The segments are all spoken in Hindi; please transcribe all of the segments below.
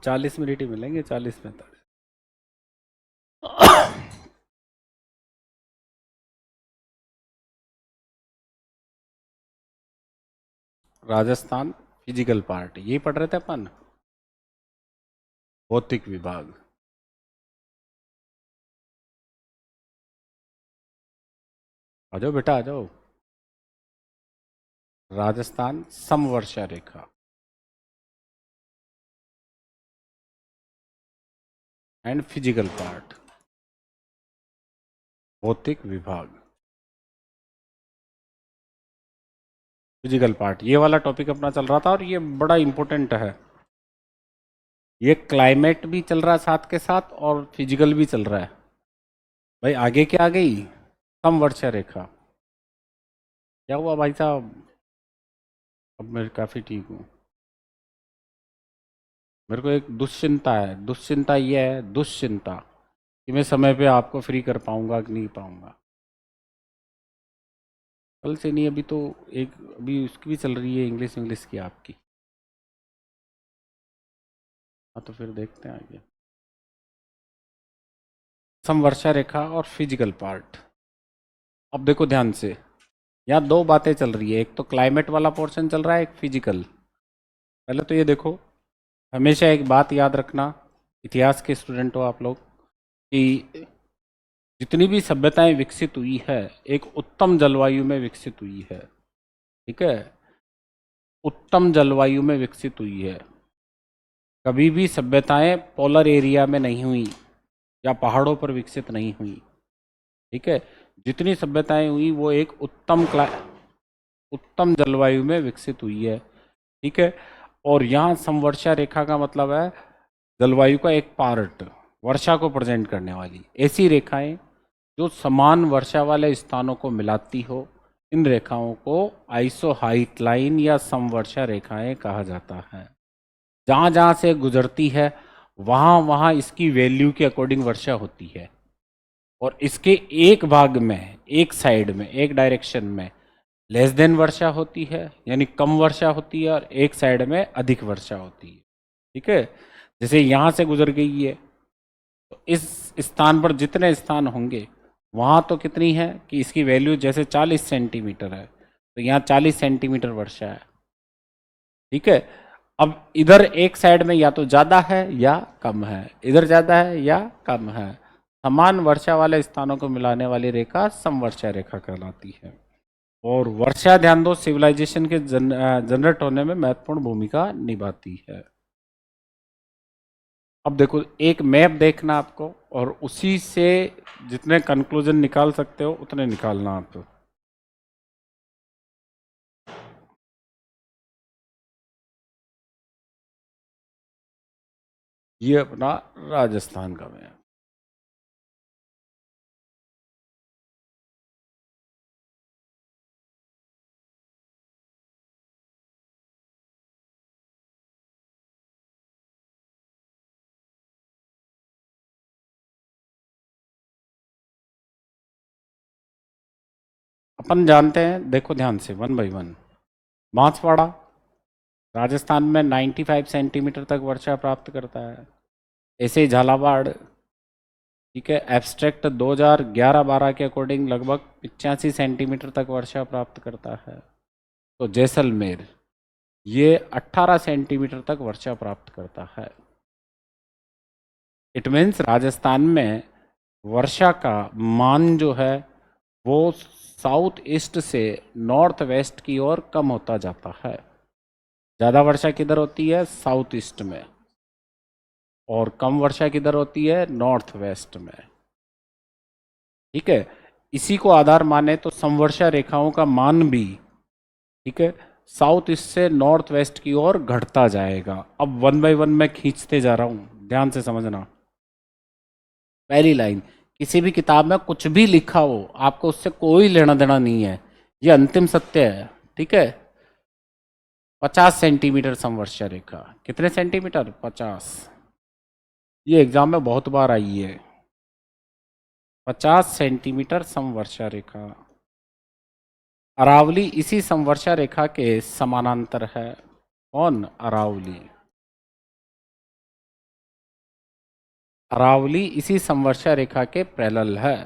40 मिनट ही मिलेंगे, 40-45। राजस्थान फिजिकल पार्ट यही पढ़ रहे थे अपन, भौतिक विभाग। आ जाओ बेटा, आ जाओ। राजस्थान समवर्षा रेखा एंड फिजिकल पार्ट, भौतिक विभाग, फिजिकल पार्ट, ये वाला टॉपिक अपना चल रहा था और ये बड़ा इंपॉर्टेंट है। ये क्लाइमेट भी चल रहा है साथ के साथ और फिजिकल भी चल रहा है। भाई आगे क्या आ गई? समवर्षा रेखा। क्या हुआ भाई साहब? अब मैं काफ़ी ठीक हूँ। मेरे को एक दुश्चिंता है, दुश्चिंता ये है, दुश्चिंता कि मैं समय पे आपको फ्री कर पाऊंगा कि नहीं पाऊंगा। कल से नहीं, अभी तो एक अभी उसकी भी चल रही है, इंग्लिश इंग्लिश की आपकी। हाँ तो फिर देखते हैं आगे। समवर्षा रेखा और फिजिकल पार्ट। अब देखो ध्यान से, यहाँ दो बातें चल रही है, एक तो क्लाइमेट वाला पोर्शन चल रहा है, एक फिजिकल। पहले तो ये देखो, हमेशा एक बात याद रखना, इतिहास के स्टूडेंट हो आप लोग, कि जितनी भी सभ्यताएं विकसित हुई है एक उत्तम जलवायु में विकसित हुई है। ठीक है, उत्तम जलवायु में विकसित हुई है। कभी भी सभ्यताएं पोलर एरिया में नहीं हुई या पहाड़ों पर विकसित नहीं हुई। ठीक है, जितनी सभ्यताएं हुई वो एक उत्तम जलवायु में विकसित हुई है। ठीक है, और यहाँ समवर्षा रेखा का मतलब है जलवायु का एक पार्ट, वर्षा को प्रेजेंट करने वाली ऐसी रेखाएं जो समान वर्षा वाले स्थानों को मिलाती हो, इन रेखाओं को आइसोहाइट लाइन या समवर्षा रेखाएं कहा जाता है। जहाँ जहाँ से गुजरती है वहाँ वहाँ इसकी वैल्यू के अकॉर्डिंग वर्षा होती है, और इसके एक भाग में, एक साइड में, एक डायरेक्शन में लेस देन वर्षा होती है, यानी कम वर्षा होती है, और एक साइड में अधिक वर्षा होती है। ठीक है, जैसे यहाँ से गुजर गई है तो इस स्थान पर जितने स्थान होंगे वहाँ तो कितनी है कि इसकी वैल्यू जैसे 40 सेंटीमीटर है तो यहाँ 40 सेंटीमीटर वर्षा है। ठीक है, अब इधर एक साइड में या तो ज़्यादा है या कम है, इधर ज़्यादा है या कम है, समान वर्षा वाले स्थानों को मिलाने वाली रेखा समवर्षा रेखा कहलाती है। और वर्षा, ध्यान दो, सिविलाइजेशन के जनरेट होने में महत्वपूर्ण भूमिका निभाती है। अब देखो, एक मैप देखना आपको और उसी से जितने कंक्लूजन निकाल सकते हो उतने निकालना आप। ये अपना राजस्थान का मैप। अपन जानते हैं, देखो ध्यान से, one by one. Banswara Rajasthan में 95 सेंटीमीटर तक वर्षा प्राप्त करता है। ऐसे ही झालावाड़, ठीक है, एब्स्ट्रैक्ट 2011-12 के अकॉर्डिंग लगभग 85 सेंटीमीटर तक वर्षा प्राप्त करता है। तो जैसलमेर ये 18 सेंटीमीटर तक वर्षा प्राप्त करता है। इट मीन्स राजस्थान में वर्षा का मान जो है वो साउथ ईस्ट से नॉर्थ वेस्ट की ओर कम होता जाता है। ज़्यादा वर्षा किधर होती है? साउथ ईस्ट में, और कम वर्षा किधर होती है? नॉर्थ वेस्ट में। ठीक है, इसी को आधार माने तो समवर्षा रेखाओं का मान भी, ठीक है, साउथ ईस्ट से नॉर्थ वेस्ट की ओर घटता जाएगा। अब वन बाय वन मैं खींचते जा रहा हूं, ध्यान से समझना। पहली लाइन, किसी भी किताब में कुछ भी लिखा हो आपको उससे कोई लेना देना नहीं है, ये अंतिम सत्य है। ठीक है, 50 सेंटीमीटर समवर्षा रेखा, कितने सेंटीमीटर? 50। ये एग्जाम में बहुत बार आई है, 50 सेंटीमीटर समवर्षा रेखा। अरावली इसी समवर्षा रेखा के समानांतर है। कौन? अरावली। अरावली इसी संवर्षा रेखा के पैरेलल है।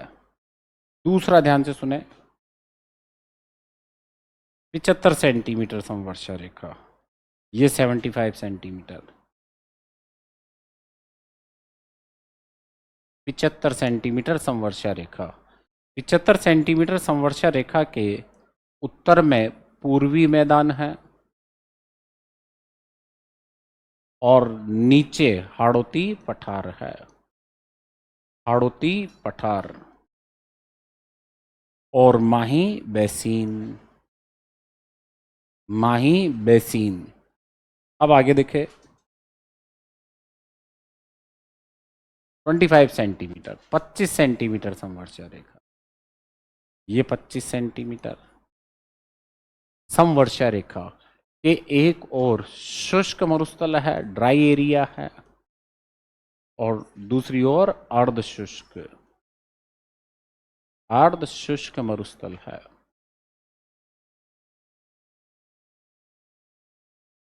दूसरा ध्यान से सुने, 75 सेंटीमीटर संवर्षा रेखा, ये 75 सेंटीमीटर, 75 सेंटीमीटर संवर्षा रेखा। 75 सेंटीमीटर संवर्षा रेखा के उत्तर में पूर्वी मैदान है और नीचे हाड़ौती पठार है। हाड़ौती पठार और माही बेसिन, माही बेसिन। अब आगे देखे, 25 सेंटीमीटर, 25 सेंटीमीटर संवर्षा रेखा, ये 25 सेंटीमीटर संवर्षा रेखा के एक और शुष्क मरुस्थल है, ड्राई एरिया है, और दूसरी ओर अर्ध शुष्क, अर्ध शुष्क मरुस्थल है।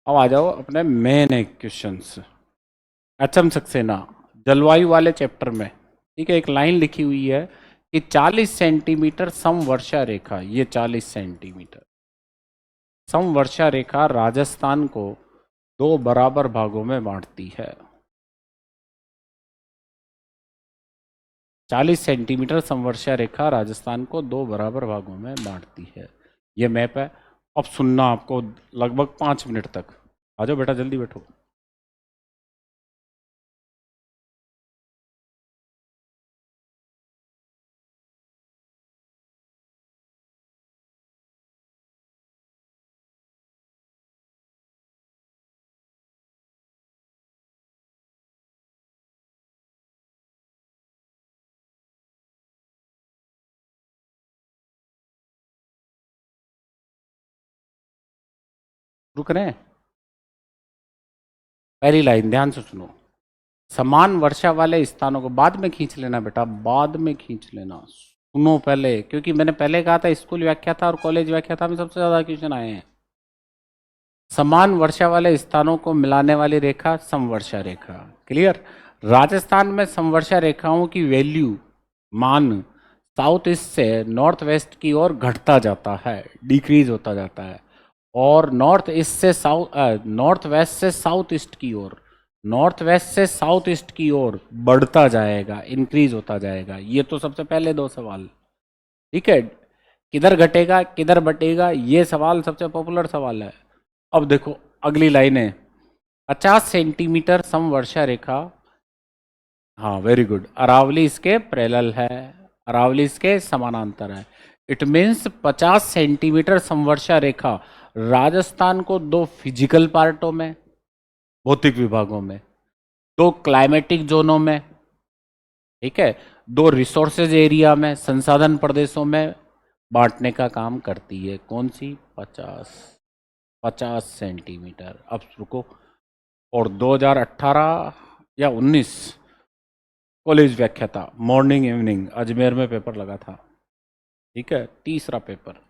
अब आ जाओ अपने मेन क्वेश्चंस। एचएम सक्सेना जलवायु वाले चैप्टर में, ठीक है, एक लाइन लिखी हुई है कि 40 सेंटीमीटर समवर्षा रेखा, ये 40 सेंटीमीटर समवर्षा रेखा राजस्थान को 2 बराबर भागों में बांटती है। 40 सेंटीमीटर समवर्षा रेखा राजस्थान को 2 बराबर भागों में बांटती है। ये मैप है। अब सुनना आपको लगभग 5 मिनट तक। आ जाओ बेटा, जल्दी बैठो। रुक रहे हैं। पहली लाइन ध्यान से सुनो, समान वर्षा वाले स्थानों को बाद में खींच लेना बेटा, बाद में खींच लेना, सुनो पहले, क्योंकि मैंने पहले कहा था स्कूल व्याख्याता और कॉलेज व्याख्याता में सबसे ज्यादा क्वेश्चन आए हैं। समान वर्षा वाले स्थानों को मिलाने वाली रेखा समवर्षा रेखा, क्लियर। राजस्थान में समवर्षा रेखाओं की वैल्यू, मान साउथ ईस्ट से नॉर्थ वेस्ट की ओर घटता जाता है, डिक्रीज होता जाता है, और नॉर्थ ईस्ट से नॉर्थ वेस्ट से साउथ ईस्ट की ओर, नॉर्थ वेस्ट से साउथ ईस्ट की ओर बढ़ता जाएगा, इंक्रीज होता जाएगा। ये तो सबसे पहले 2 सवाल, ठीक है। किधर घटेगा किधर बढ़ेगा, ये सवाल सबसे पॉपुलर सवाल है। अब देखो अगली लाइन है, 50 सेंटीमीटर समवर्षा रेखा, हाँ वेरी गुड, अरावली इसके पैरेलल है, अरावली इसके समानांतर है। इट मीन्स 50 सेंटीमीटर समवर्षा रेखा राजस्थान को 2 फिजिकल पार्टों में, भौतिक विभागों में, 2 क्लाइमेटिक जोनों में, ठीक है, 2 रिसोर्सेज एरिया में, संसाधन प्रदेशों में बांटने का काम करती है। कौन सी? 50 सेंटीमीटर। अब रुको, और 2018 या 19 कॉलेज व्याख्याता मॉर्निंग इवनिंग अजमेर में पेपर लगा था, ठीक है, तीसरा पेपर।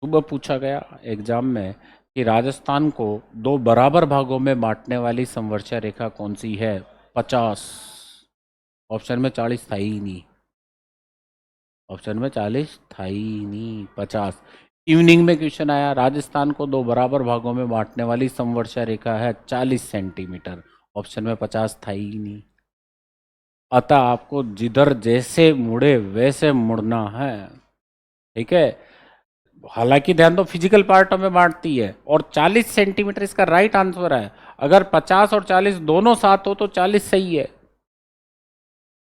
सुबह पूछा गया एग्जाम में कि राजस्थान को 2 बराबर भागों में बांटने वाली समवर्षा रेखा कौन सी है? 50। ऑप्शन में 40 था ही नहीं, ऑप्शन में 40 था ही नहीं, 50। इवनिंग में क्वेश्चन आया, राजस्थान को 2 बराबर भागों में बांटने वाली समवर्षा रेखा है 40 सेंटीमीटर, ऑप्शन में 50 था ही नहीं। अतः आपको जिधर जैसे मुड़े वैसे मुड़ना है, ठीक है। हालांकि ध्यान दो फिजिकल पार्टों में बांटती है, और 40 सेंटीमीटर इसका राइट आंसर है। अगर 50 और 40 दोनों साथ हो तो 40 सही है।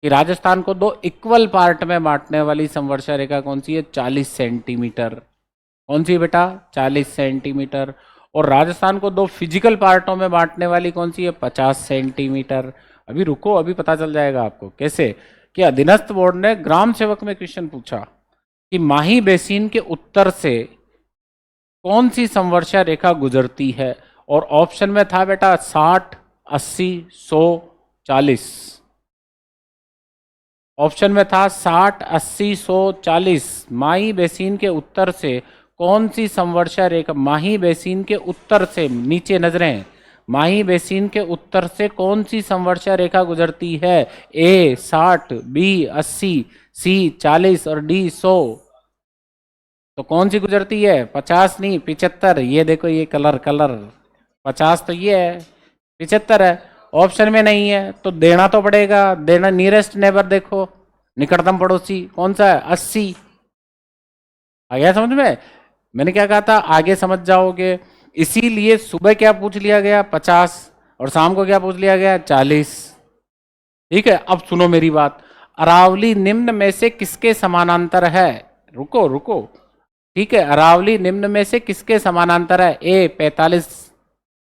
कि राजस्थान को 2 इक्वल पार्ट में बांटने वाली समवर्षा रेखा कौन सी है? 40 सेंटीमीटर। कौन सी बेटा? 40 सेंटीमीटर। और राजस्थान को 2 फिजिकल पार्टों में बांटने वाली कौन सी है? 50 सेंटीमीटर। अभी रुको, अभी पता चल जाएगा आपको कैसे। कि अधीनस्थ बोर्ड ने ग्राम सेवक में क्वेश्चन पूछा कि माही बेसिन के उत्तर से कौन सी समवर्षा रेखा गुजरती है, और ऑप्शन में था बेटा 60, 80, 100, 40। ऑप्शन में था 60, 80, 100, 40। माही बेसिन के उत्तर से कौन सी समवर्षा रेखा, माही बेसिन के उत्तर से, नीचे नजरें, माही बेसिन के उत्तर से कौन सी संवर्षा रेखा गुजरती है? ए 60, बी 80, सी 40 और डी 100। तो कौन सी गुजरती है? 50 नहीं, 75। ये देखो ये कलर कलर, 50 तो ये है, 75 है। ऑप्शन में नहीं है तो देना तो पड़ेगा, देना। नियरेस्ट नेबर देखो, निकटतम पड़ोसी कौन सा है? 80। आ गया समझ में? मैंने क्या कहा था, आगे समझ जाओगे। इसीलिए सुबह क्या पूछ लिया गया? 50, और शाम को क्या पूछ लिया गया? 40। ठीक है, अब सुनो मेरी बात। अरावली निम्न में से किसके समानांतर है? रुको रुको, ठीक है। अरावली निम्न में से किसके समानांतर है? ए 45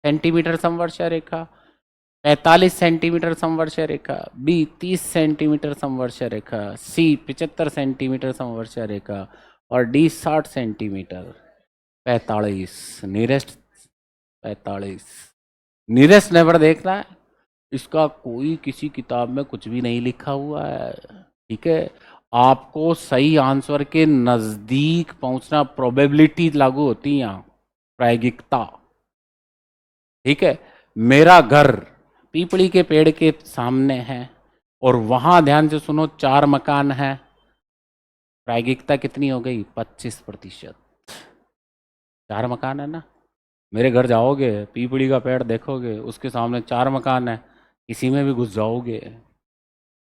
सेंटीमीटर संवर्षा रेखा, 45 सेंटीमीटर संवर्षा रेखा, बी 30 सेंटीमीटर संवर्षा रेखा, सी 75 सेंटीमीटर संवर्षा रेखा और D 60 centimetre. 45 nearest, 45 nearest neighbour देखना है। इसका कोई किसी किताब में कुछ भी नहीं लिखा हुआ है, ठीक है। आपको सही आंसर के नजदीक पहुंचना, प्रोबेबिलिटी लागू होती है यहाँ, प्रायोगिकता, ठीक है। मेरा घर पीपली के पेड़ के सामने है और वहां ध्यान से सुनो 4 मकान है, प्रायोगिकता कितनी हो गई? 25%। 4 मकान है ना, मेरे घर जाओगे, पीपली का पेड़ देखोगे, उसके सामने 4 मकान है, किसी में भी घुस जाओगे,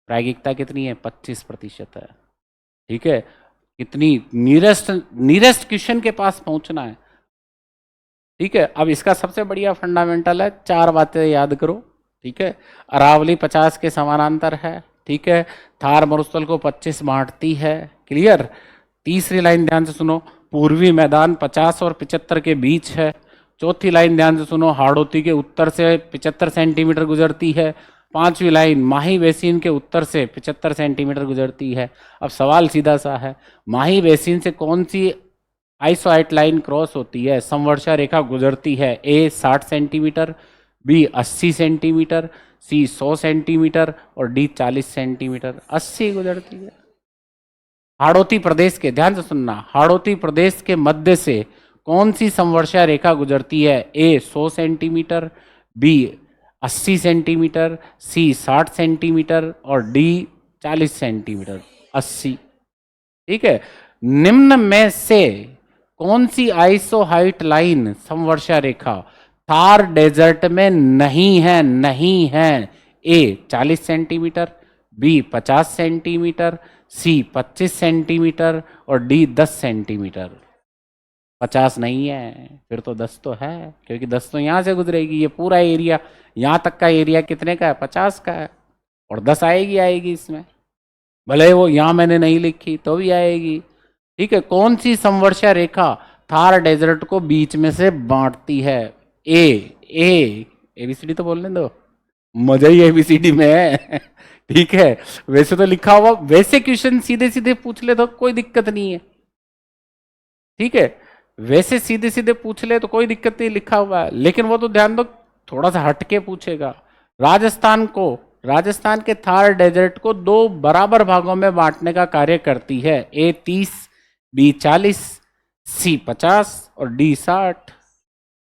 प्रायोगिकता कितनी है? 25% है, ठीक है। कितनी नियरेस्ट क्वेश्चन के पास पहुंचना है, ठीक है। अब इसका सबसे बढ़िया फंडामेंटल है, 4 बातें याद करो, ठीक है। अरावली 50 के समानांतर है, ठीक है। थार मरुस्थल को 25 बांटती है, क्लियर। तीसरी लाइन ध्यान से सुनो, पूर्वी मैदान 50 और 75 के बीच है। चौथी लाइन ध्यान से सुनो, हाड़ौती के उत्तर से 75 सेंटीमीटर गुजरती है। पांचवी लाइन, माही बेसिन के उत्तर से 75 सेंटीमीटर गुजरती है। अब सवाल सीधा सा है, माही बेसिन से कौन सी आइसोहाइट लाइन क्रॉस होती है, संवर्षा रेखा गुजरती है? ए 60 सेंटीमीटर, बी 80 सेंटीमीटर, सी 100 सेंटीमीटर और डी 40 सेंटीमीटर। 80 गुजरती है। हाड़ौती प्रदेश के, ध्यान से सुनना, हाड़ौती प्रदेश के मध्य से कौन सी संवर्षा रेखा गुजरती है? ए 100 सेंटीमीटर, बी 80 सेंटीमीटर, सी 60 सेंटीमीटर और डी 40 सेंटीमीटर। 80, ठीक है। निम्न में से कौन सी आइसोहाइट लाइन, संवर्षा रेखा थार डेजर्ट में नहीं है? नहीं है। ए 40 सेंटीमीटर, बी 50 सेंटीमीटर, सी 25 सेंटीमीटर और डी 10 सेंटीमीटर। 50 नहीं है, फिर तो 10 तो है, क्योंकि 10 तो यहाँ से गुजरेगी। ये पूरा एरिया, यहाँ तक का एरिया कितने का है? 50 का है, और 10 आएगी आएगी इसमें, भले वो यहाँ मैंने नहीं लिखी तो भी आएगी, ठीक है। कौन सी संवर्षा रेखा थार डेजर्ट को बीच में से बांटती है? एबीसीडी तो बोलने दो, मजा ही एबीसीडी में है ठीक है। वैसे तो लिखा हुआ, वैसे क्वेश्चन सीधे सीधे पूछ ले तो कोई दिक्कत नहीं है, ठीक है। वैसे सीधे सीधे पूछ ले तो कोई दिक्कत नहीं, लिखा हुआ है। लेकिन वो तो ध्यान दो, थोड़ा सा हटके पूछेगा। राजस्थान के थार डेजर्ट को 2 बराबर भागों में बांटने का कार्य करती है। ए 30, बी 40, सी 50 और डी 60।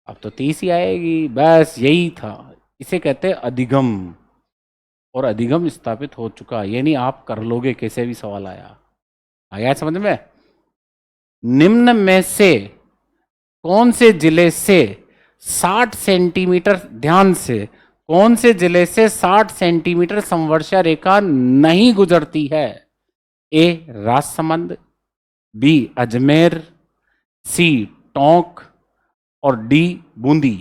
अब तो 30 ही आएगी, बस यही था। इसे कहते हैं अधिगम, और अधिगम स्थापित हो चुका, यानी आप कर लोगे कैसे भी सवाल आया समझ में? निम्न में से कौन से जिले से 60 सेंटीमीटर, ध्यान से, कौन से जिले से 60 सेंटीमीटर संवर्षा रेखा नहीं गुजरती है? ए राजसमंद, बी अजमेर, सी टोंक और डी बूंदी।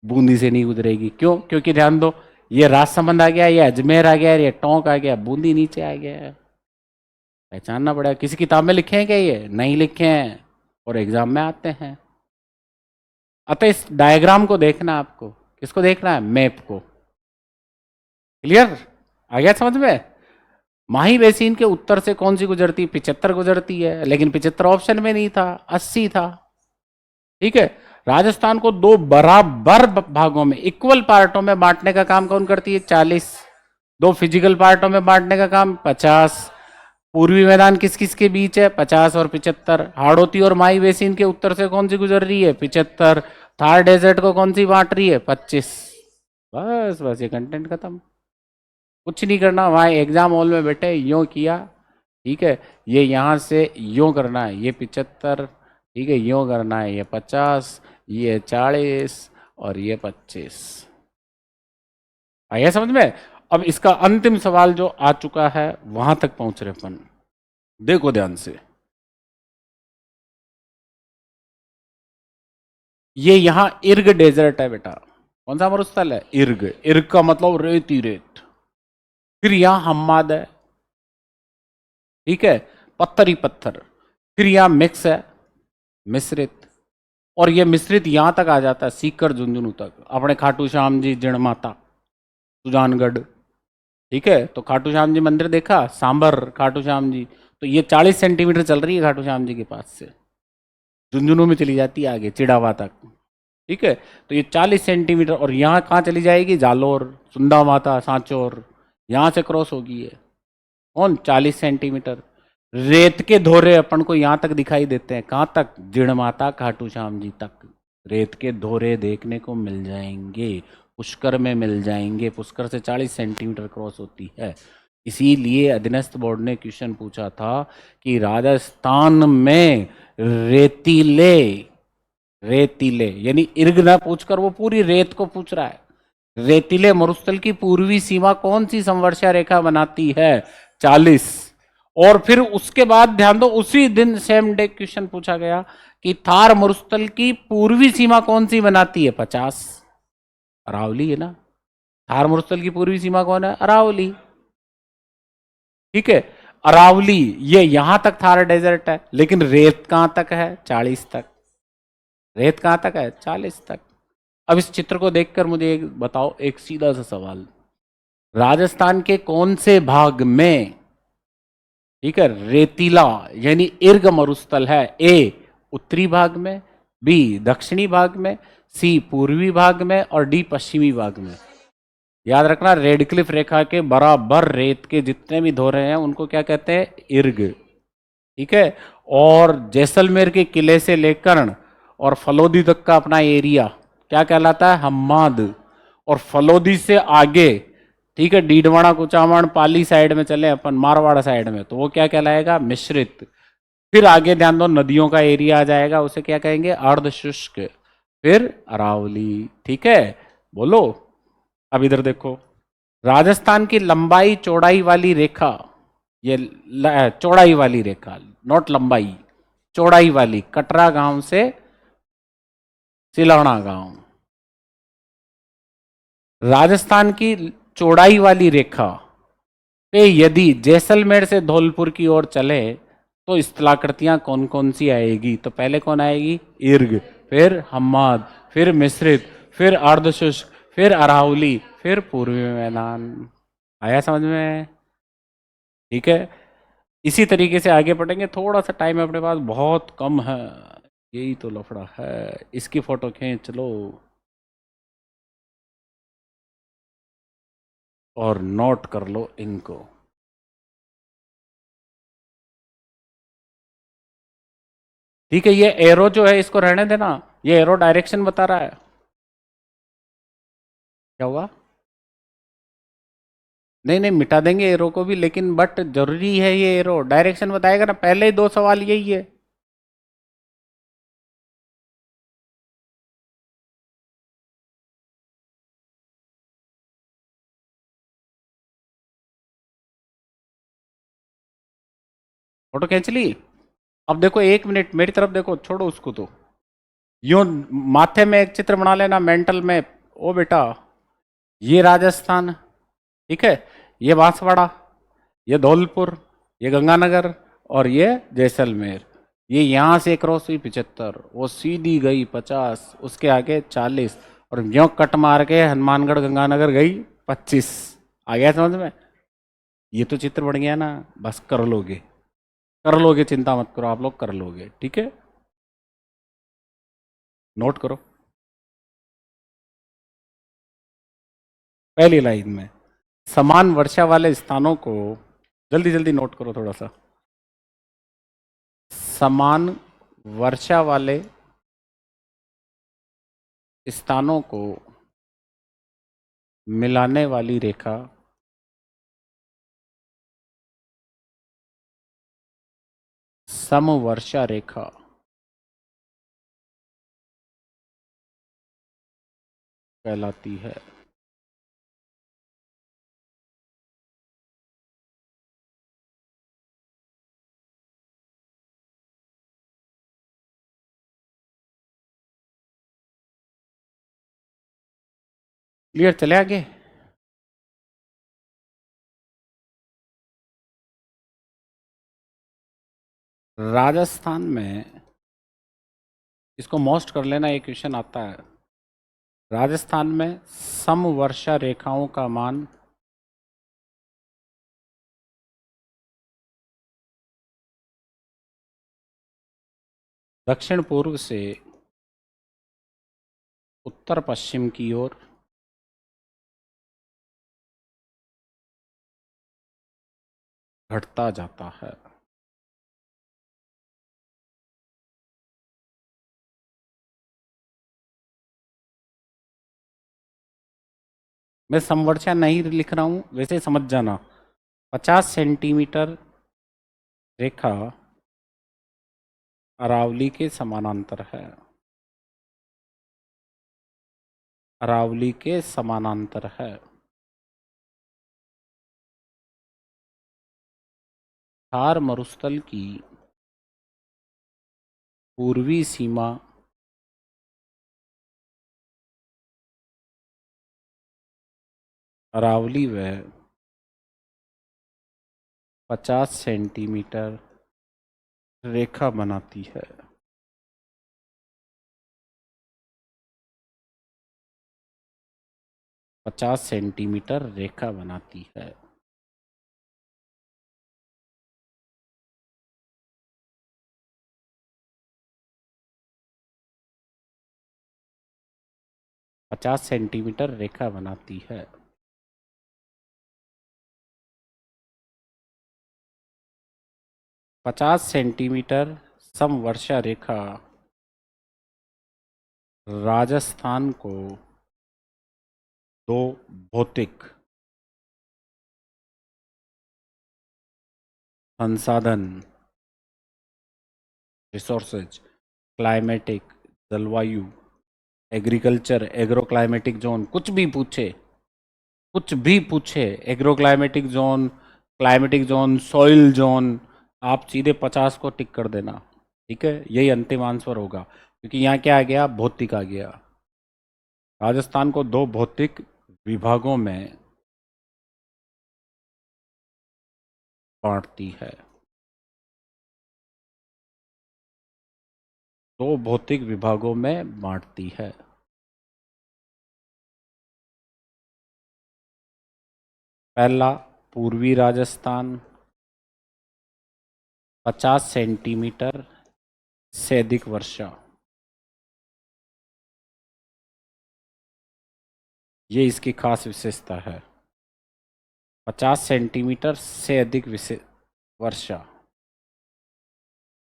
बूंदी से नहीं गुजरेगी, क्यों? क्योंकि ध्यान दो, ये राजसमंद आ गया, ये अजमेर आ गया, ये टोंक आ गया, बूंदी नीचे आ गया। पहचानना पड़ेगा। किसी किताब में लिखे हैं क्या? ये नहीं लिखे हैं, और एग्जाम में आते हैं। अतः इस डायग्राम को देखना, आपको किसको देखना है? मैप को। क्लियर? आ गया समझ में? माही बेसिन के उत्तर से कौन सी गुजरती? 75 गुजरती है, लेकिन 75 ऑप्शन में नहीं था, 80 था, ठीक है। राजस्थान को 2 बराबर भागों में, इक्वल पार्टों में बांटने का काम कौन करती है? 40। 2 फिजिकल पार्टों में बांटने का काम 50। पूर्वी मैदान किस किस के बीच है? 50 और 75। हाड़ौती और माही बेसिन के उत्तर से कौन सी गुजर रही है? 75। थार डेजर्ट को कौन सी बांट रही है? 25। बस बस ये कंटेंट खत्म। कुछ नहीं करना, वहाँ एग्जाम हॉल में बैठे यूँ किया, ठीक है, ये यहाँ से यूँ करना है, ये 75, ठीक है, यूँ करना है, ये 50, ये 40 और ये 25। आया समझ में? अब इसका अंतिम सवाल जो आ चुका है वहां तक पहुंच रहे अपन, देखो ध्यान से। ये यहाँ इर्ग डेजर्ट है बेटा। कौन सा मरुस्थल है? इर्ग। इर्ग का मतलब रेत ही रेत। फिर यहाँ हम्माद है, ठीक है, पत्थर ही पत्थर। फिर यहाँ मिक्स है, मिश्रित। और ये मिश्रित यहाँ तक आ जाता है, सीकर झुंझुनू तक, अपने खाटू श्याम जी, जिण माता, सुजानगढ़, ठीक है। तो खाटू श्याम जी मंदिर देखा, सांबर खाटू श्याम जी, तो ये 40 सेंटीमीटर चल रही है खाटू श्याम जी के पास से, झुंझुनू में चली जाती है आगे चिड़ावा तक, ठीक है। तो ये 40 सेंटीमीटर, और यहाँ कहाँ चली जाएगी? जालोर, सुंदा माता, सांचौर, यहाँ से क्रॉस होगी ये। कौन? 40 सेंटीमीटर। रेत के धोरे अपन को यहाँ तक दिखाई देते हैं, कहाँ तक? जिण माता खाटू श्याम जी तक रेत के धोरे देखने को मिल जाएंगे, पुष्कर में मिल जाएंगे। पुष्कर से 40 सेंटीमीटर क्रॉस होती है। इसीलिए अधीनस्थ बोर्ड ने क्वेश्चन पूछा था कि राजस्थान में रेतीले, रेतीले यानी इर्ग ना पूछकर वो पूरी रेत को पूछ रहा है, रेतीले मरुस्थल की पूर्वी सीमा कौन सी संवर्षा रेखा बनाती है? 40। और फिर उसके बाद ध्यान दो, उसी दिन सेम डे क्वेश्चन पूछा गया कि थार मरुस्थल की पूर्वी सीमा कौन सी बनाती है? 50। अरावली है ना। थार मरुस्थल की पूर्वी सीमा कौन है? अरावली, ठीक है। अरावली, ये यहां तक थार डेजर्ट है, लेकिन रेत कहां तक है? 40 तक। रेत कहां तक है? 40 तक। अब इस चित्र को देखकर मुझे एक बताओ, एक सीधा सा सवाल, राजस्थान के कौन से भाग में, ठीक है, रेतीला यानी इर्ग मरुस्थल है? ए उत्तरी भाग में, बी दक्षिणी भाग में, सी पूर्वी भाग में, और डी पश्चिमी भाग में। याद रखना, रेडक्लिफ रेखा के बराबर रेत के जितने भी धोरे हैं उनको क्या कहते हैं? इर्ग, ठीक है। और जैसलमेर के किले से लेकर और फलोदी तक का अपना एरिया क्या कहलाता है? हम्माद। और फलोदी से आगे, ठीक है, डीडवाड़ा, कुचामण, पाली साइड में चले अपन, मारवाड़ा साइड में, तो वो क्या कहलाएगा? मिश्रित। फिर आगे ध्यान दो, नदियों का एरिया आ जाएगा, उसे क्या कहेंगे? अर्ध शुष्क। फिर अरावली, ठीक है। बोलो। अब इधर देखो, राजस्थान की लंबाई चौड़ाई वाली रेखा, ये चौड़ाई वाली रेखा, नॉट लंबाई, चौड़ाई वाली, कटरा गांव से सिलाना गांव, राजस्थान की चौड़ाई वाली रेखा पे यदि जैसलमेर से धौलपुर की ओर चले तो स्थलाकृतियां कौन कौन सी आएगी? तो पहले कौन आएगी? इर्ग, फिर हम्माद, फिर मिश्रित, फिर अर्धशुष्क, फिर अरावली, फिर पूर्वी मैदान। आया समझ में? ठीक है। इसी तरीके से आगे बढ़ेंगे, थोड़ा सा टाइम अपने पास बहुत कम है, यही तो लफड़ा है। इसकी फोटो खींच लो और नोट कर लो इनको। ठीक है, ये एरो जो है इसको रहने देना, ये एरो डायरेक्शन बता रहा है। क्या हुआ? नहीं नहीं, मिटा देंगे एरो को भी, लेकिन बट जरूरी है, ये एरो डायरेक्शन बताएगा ना। पहले ही दो सवाल यही है। फोटो खींच ली? अब देखो, 1 मिनट मेरी तरफ देखो, छोड़ो उसको तो। यूं माथे में एक चित्र बना लेना मेंटल मैप। ओ बेटा, ये राजस्थान, ठीक है, ये बांसवाड़ा, ये धौलपुर, ये गंगानगर, और ये जैसलमेर। ये यहाँ से क्रॉस हुई 75, वो सीधी गई 50, उसके आगे 40, और यो कट मार के हनुमानगढ़ गंगानगर गई 25। आ गया समझ में? ये तो चित्र बन गया ना, बस कर लोगे, कर लोगे, चिंता मत करो, आप लोग कर लोगे, ठीक है। नोट करो पहली लाइन में, समान वर्षा वाले स्थानों को, जल्दी जल्दी नोट करो थोड़ा सा, समान वर्षा वाले स्थानों को मिलाने वाली रेखा समवर्षा रेखा कहलाती है। क्लियर, चले आगे। राजस्थान में, इसको मोस्ट कर लेना, एक क्वेश्चन आता है। राजस्थान में समवर्षा रेखाओं का मान दक्षिण पूर्व से उत्तर पश्चिम की ओर घटता जाता है। मैं समवर्षा नहीं लिख रहा हूं, वैसे समझ जाना। 50 सेंटीमीटर रेखा अरावली के समानांतर है। अरावली के समानांतर है। थार मरुस्थल की पूर्वी सीमा अरावली व 50 सेंटीमीटर रेखा बनाती है। 50 सेंटीमीटर रेखा बनाती है। पचास सेंटीमीटर रेखा बनाती है। 50 सेंटीमीटर समवर्षा रेखा राजस्थान को दो भौतिक संसाधन, रिसोर्सेज, क्लाइमेटिक, जलवायु, एग्रीकल्चर, एग्रो क्लाइमेटिक जोन, कुछ भी पूछे, कुछ भी पूछे, agro climatic zone, climatic zone, soil zone, आप सीधे 50 को टिक कर देना। ठीक है, यही अंतिम आंसर होगा, क्योंकि यहाँ क्या आ गया, भौतिक आ गया। राजस्थान को दो भौतिक विभागों में बांटती है। दो भौतिक विभागों में बांटती है। पहला, पूर्वी राजस्थान 50 सेंटीमीटर से अधिक वर्षा, ये इसकी खास विशेषता है। 50 सेंटीमीटर से अधिक वर्षा,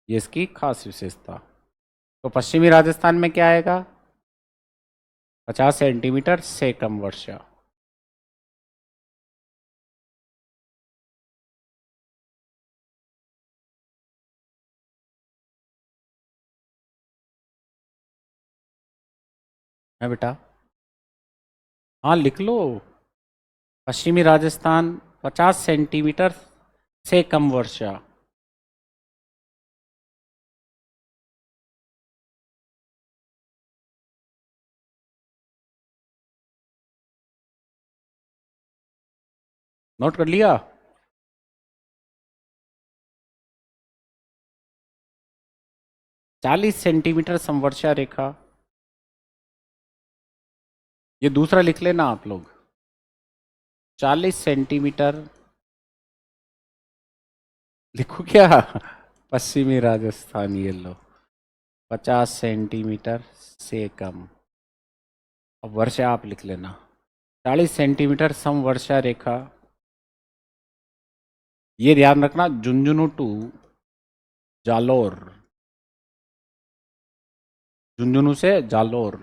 ये इसकी खास विशेषता। तो पश्चिमी राजस्थान में क्या आएगा, 50 सेंटीमीटर से कम वर्षा। है बेटा, हाँ लिख लो। पश्चिमी राजस्थान 50 सेंटीमीटर से कम वर्षा। नोट कर लिया। चालीस सेंटीमीटर समवर्षा रेखा, ये दूसरा लिख लेना आप लोग। 40 सेंटीमीटर लिखो क्या, पश्चिमी राजस्थान, ये लो 50 सेंटीमीटर से कम। अब वर्षा आप लिख लेना। 40 सेंटीमीटर समवर्षा रेखा, ये ध्यान रखना, झुंझुनू टू जालोर, झुंझुनू से जालोर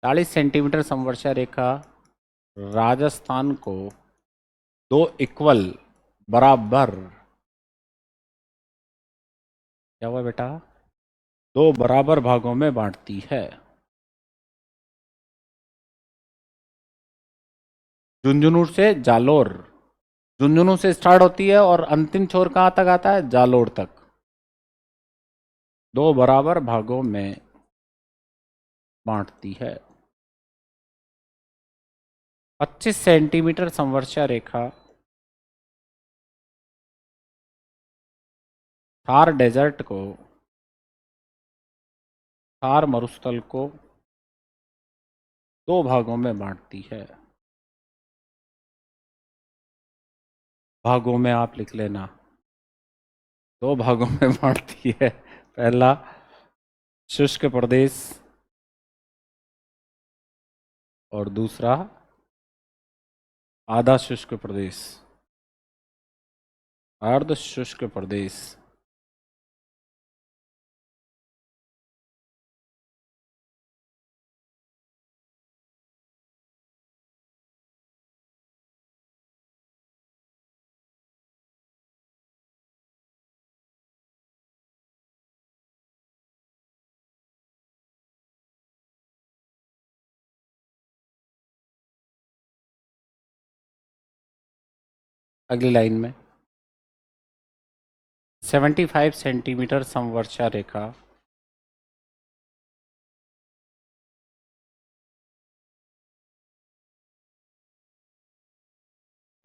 40 सेंटीमीटर समवर्षा रेखा राजस्थान को दो इक्वल बराबर, क्या हुआ बेटा, दो बराबर भागों में बांटती है। झुंझुनू से जालोर, झुंझुनू से स्टार्ट होती है और अंतिम छोर कहां तक आता है, जालोर तक। दो बराबर भागों में बांटती है। 25 सेंटीमीटर समवर्षा रेखा थार डेजर्ट को, थार मरुस्थल को दो भागों में बांटती है। भागों में आप लिख लेना, दो भागों में बांटती है। पहला शुष्क प्रदेश और दूसरा आधा शुष्क प्रदेश, अर्ध शुष्क प्रदेश। अगली लाइन में 75 सेंटीमीटर समवर्षा रेखा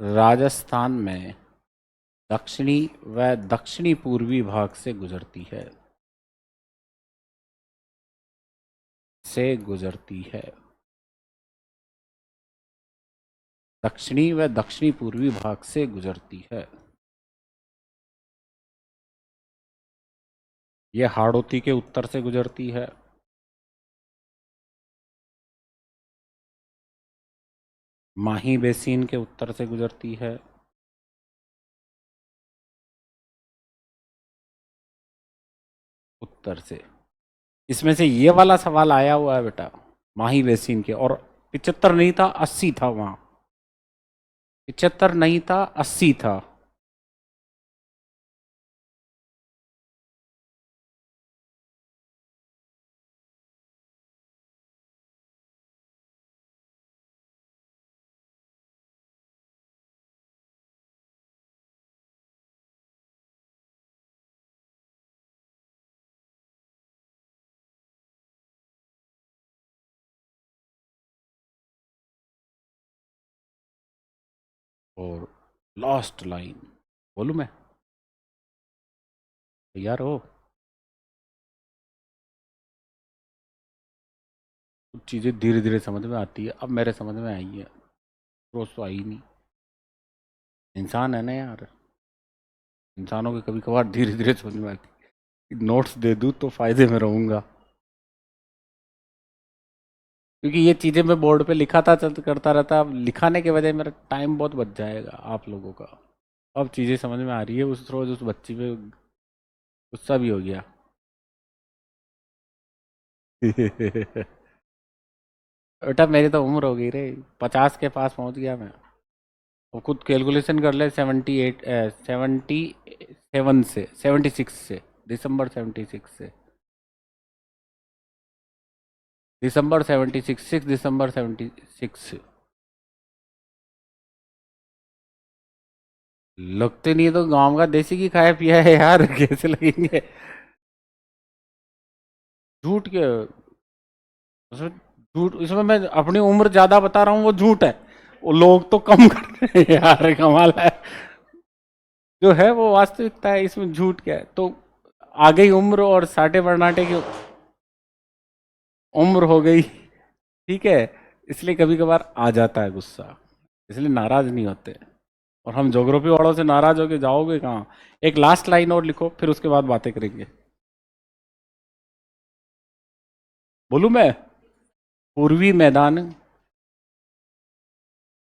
राजस्थान में दक्षिणी व दक्षिणी पूर्वी भाग से गुजरती है, से गुजरती है। दक्षिणी व दक्षिणी पूर्वी भाग से गुजरती है। यह हाड़ौती के उत्तर से गुजरती है। माही बेसिन के उत्तर से गुजरती है। उत्तर से। इसमें से ये वाला सवाल आया हुआ है बेटा, माही बेसिन के, और 75 नहीं था, 80 था वहां। 75 नहीं था, 80 था। और लास्ट लाइन बोलूं मैं, तैयार हो? कुछ चीज़ें धीरे धीरे समझ में आती है, अब मेरे समझ में आई है, रोज तो आई नहीं। इंसान है ना यार, इंसानों के कभी कभार धीरे धीरे समझ में आती है। नोट्स दे दूँ तो फायदे में रहूँगा, क्योंकि ये चीज़ें मैं बोर्ड पे लिखा था, चल करता रहता, अब लिखाने के वजह मेरा टाइम बहुत बच जाएगा आप लोगों का। अब चीज़ें समझ में आ रही है, उस रोज उस बच्ची पे गुस्सा भी हो गया। बेटा मेरी तो उम्र हो गई रे, 50 के पास पहुंच गया मैं। वो खुद कैलकुलेशन कर ले, 78 77 से 76 से, दिसंबर 76 से, दिसंबर 76, 6 दिसंबर 76। लगते नहीं है तो गांव का देसी घी खाया पिया है यार, कैसे लगेंगे? झूठ के उसमें, झूठ इसमें मैं अपनी उम्र ज्यादा बता रहा हूँ, वो झूठ है। वो लोग तो कम कर रहे हैं यार, कमाल है। जो है वो वास्तविकता है, इसमें झूठ क्या है? तो आ गई उम्र और साटे बरनाटे की उम्र हो गई, ठीक है। इसलिए कभी कभार आ जाता है गुस्सा, इसलिए नाराज नहीं होते। और हम ज्योग्राफी वालों से नाराज होके जाओगे कहाँ? एक लास्ट लाइन और लिखो, फिर उसके बाद बातें करेंगे। बोलूं मैं? पूर्वी मैदान,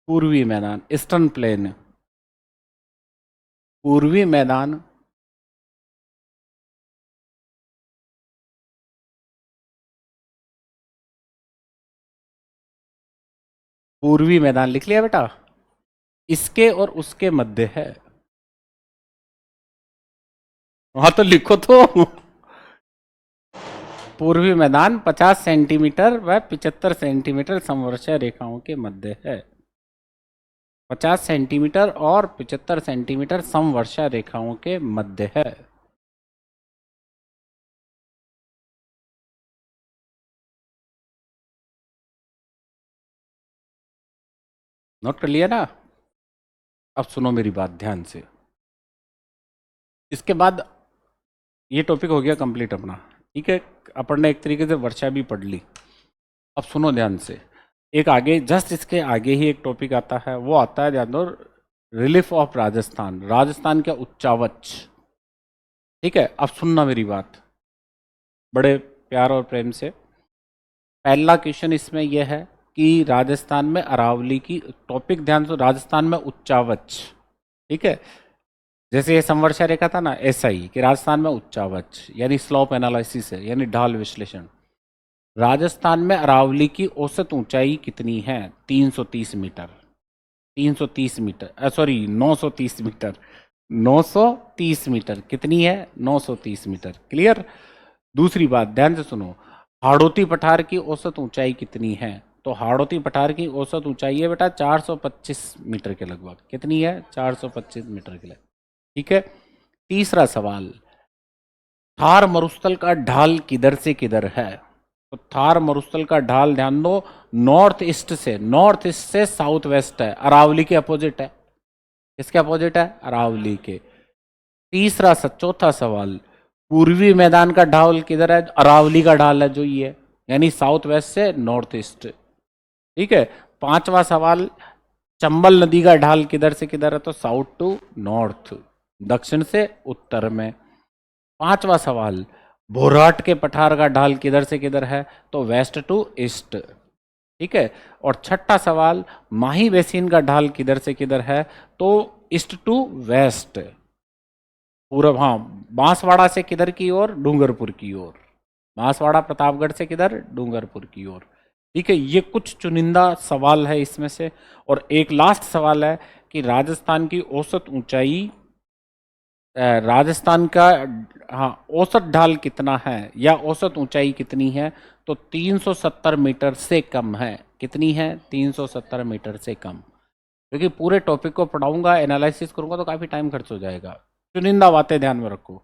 पूर्वी मैदान, ईस्टर्न प्लेन, पूर्वी मैदान पूर्वी मैदान लिख लिया बेटा, इसके और उसके मध्य है। वहां तो लिखो तो। पूर्वी मैदान 50 सेंटीमीटर व 75 सेंटीमीटर समवर्षा रेखाओं के मध्य है। 50 सेंटीमीटर और 75 सेंटीमीटर समवर्षा रेखाओं के मध्य है। नोट कर लिया ना? अब सुनो मेरी बात ध्यान से। इसके बाद ये टॉपिक हो गया कंप्लीट अपना, ठीक है। अपन ने एक तरीके से वर्षा भी पढ़ ली। अब सुनो ध्यान से, एक आगे जस्ट इसके आगे ही एक टॉपिक आता है, वो आता है ध्यान दो, रिलीफ ऑफ राजस्थान, राजस्थान का उच्चावच। ठीक है, अब सुनना मेरी बात बड़े प्यार और प्रेम से। पहला क्वेश्चन इसमें यह है कि राजस्थान में अरावली की, टॉपिक ध्यान से, राजस्थान में उच्चावच। ठीक है, जैसे ये संवर्षा रेखा था ना, ऐसा ही कि राजस्थान में उच्चावच यानी स्लोप एनालिसिस है, यानी ढाल विश्लेषण। राजस्थान में अरावली की औसत ऊंचाई कितनी है? 330 metre. 330 metre, sorry 930 metre. 930 metre कितनी है? 930 मीटर। क्लियर? दूसरी बात ध्यान से सुनो, हाड़ौती पठार की औसत ऊंचाई कितनी है? तो हाड़ौती पठार की औसत ऊंचाई है बेटा 425 मीटर के लगभग। कितनी है? 425 मीटर के लगभग। ठीक है। तीसरा सवाल, थार मरुस्थल का ढाल किधर से किधर है? तो थार मरुस्थल का ढाल ध्यान दो, नॉर्थ ईस्ट से, नॉर्थ ईस्ट से साउथ वेस्ट है, अरावली के अपोजिट है। किसके अपोजिट है? अरावली के। चौथा सवाल, पूर्वी मैदान का ढाल किधर है? अरावली का ढाल है जो ये, यानी साउथ वेस्ट से नॉर्थ ईस्ट। ठीक है। पांचवा सवाल, चंबल नदी का ढाल किधर से किधर है? तो साउथ टू नॉर्थ, दक्षिण से उत्तर में। पांचवा सवाल, भोराट के पठार का ढाल किधर से किधर है? तो वेस्ट टू ईस्ट। ठीक है। और छठा सवाल, माही बेसिन का ढाल किधर से किधर है? तो ईस्ट टू वेस्ट, पूरब। हाँ, बांसवाड़ा से किधर की ओर? डूंगरपुर की ओर। बांसवाड़ा प्रतापगढ़ से किधर? डूंगरपुर की ओर। ठीक है, ये कुछ चुनिंदा सवाल है इसमें से। और एक लास्ट सवाल है कि राजस्थान की औसत ऊंचाई, राजस्थान का, हाँ, औसत ढाल कितना है या औसत ऊंचाई कितनी है? तो 370 मीटर से कम है। कितनी है? 370 मीटर से कम। क्योंकि पूरे टॉपिक को पढ़ाऊंगा, एनालिसिस करूंगा तो काफी टाइम खर्च हो जाएगा। चुनिंदा बातें ध्यान में रखो।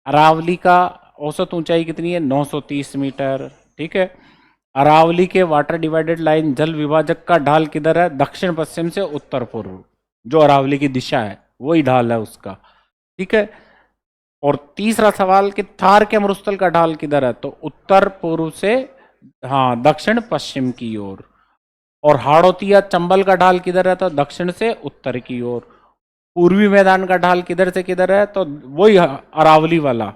अरावली का औसत ऊंचाई कितनी है? 930 मीटर। ठीक है। अरावली के वाटर डिवाइडेड लाइन, जल विभाजक का ढाल किधर है? दक्षिण पश्चिम से उत्तर पूर्व, जो अरावली की दिशा है वही ढाल है उसका। ठीक है। और तीसरा सवाल कि थार के मरुस्थल का ढाल किधर है? तो उत्तर पूर्व से, हाँ, दक्षिण पश्चिम की ओर। और हाड़ौती या चंबल का ढाल किधर है? तो दक्षिण से उत्तर की ओर। पूर्वी मैदान का ढाल किधर से किधर है? तो वही अरावली वाला,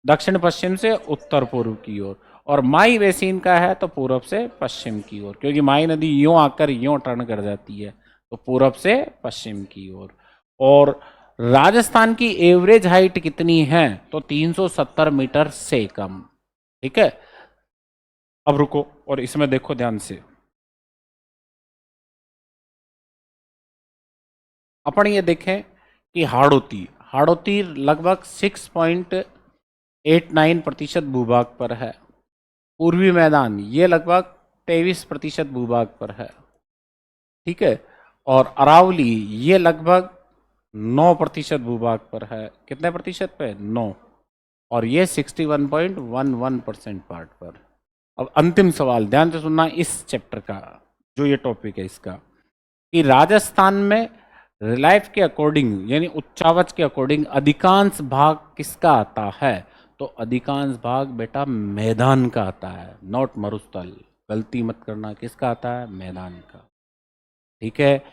दक्षिण पश्चिम से उत्तर पूर्व की ओर। और माई बेसिन का है तो पूर्व से पश्चिम की ओर, क्योंकि माई नदी यूं आकर यूं टर्न कर जाती है, तो पूर्व से पश्चिम की ओर। और राजस्थान की एवरेज हाइट कितनी है? तो 370 मीटर से कम। ठीक है। अब रुको और इसमें देखो ध्यान से, अपन ये देखें कि हाड़ौती, हाड़ौती लगभग 6.89% भूभाग पर है। पूर्वी मैदान ये लगभग 23% भूभाग पर है। ठीक है। और अरावली ये लगभग 9% भूभाग पर है। कितने प्रतिशत पे? 9। और ये 61.11% पार्ट पर। अब अंतिम सवाल ध्यान से सुनना इस चैप्टर का, जो ये टॉपिक है इसका, कि राजस्थान में रिलाइफ के अकॉर्डिंग यानी उच्चावच के अकॉर्डिंग अधिकांश भाग किसका आता है? तो अधिकांश भाग बेटा मैदान का आता है, नॉट मरुस्थल। गलती मत करना, किसका आता है? मैदान का। ठीक है।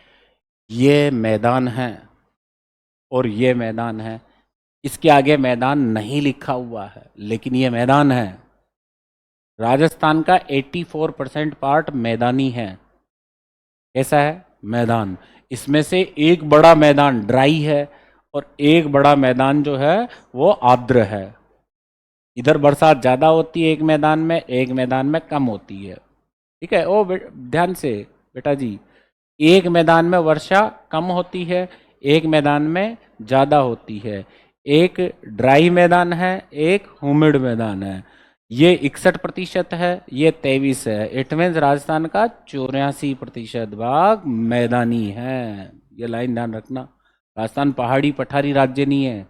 ये मैदान है और ये मैदान है। इसके आगे मैदान नहीं लिखा हुआ है, लेकिन ये मैदान है। राजस्थान का 84% पार्ट मैदानी है। कैसा है? मैदान। इसमें से एक बड़ा मैदान ड्राई है और एक बड़ा मैदान जो है वो आर्द्र है। इधर बरसात ज्यादा होती है एक मैदान में, एक मैदान में कम होती है। ठीक है। ध्यान से बेटा जी, एक मैदान में वर्षा कम होती है, एक मैदान में ज़्यादा होती है। एक ड्राई मैदान है, एक ह्यूमिड मैदान है। ये 61% है, ये 23 है। इट मीन्स राजस्थान का 84% भाग मैदानी है। ये लाइन ध्यान रखना। राजस्थान पहाड़ी पठारी राज्य नहीं है,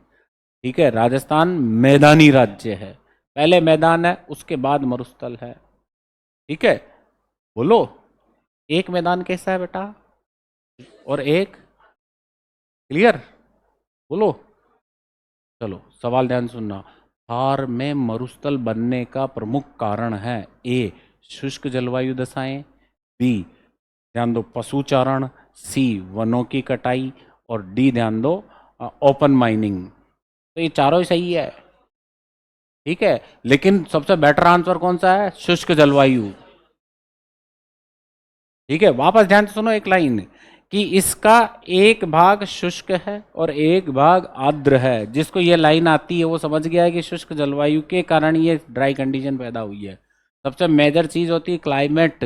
ठीक है। राजस्थान मैदानी राज्य है। पहले मैदान है, उसके बाद मरुस्थल है, ठीक है। बोलो, एक मैदान कैसा है बेटा, और एक, क्लियर? बोलो। चलो सवाल ध्यान सुनना। थार में मरुस्थल बनने का प्रमुख कारण है ए शुष्क जलवायु दशाएं, बी ध्यान दो पशुचारण, सी वनों की कटाई, और डी ध्यान दो ओपन माइनिंग। तो ये चारों ही सही है, ठीक है। लेकिन सबसे बेटर आंसर कौन सा है? शुष्क जलवायु, ठीक है। वापस ध्यान से सुनो एक लाइन, कि इसका एक भाग शुष्क है और एक भाग आर्द्र है। जिसको ये लाइन आती है वो समझ गया है कि शुष्क जलवायु के कारण ये ड्राई कंडीशन पैदा हुई है। सबसे मेजर चीज होती है क्लाइमेट,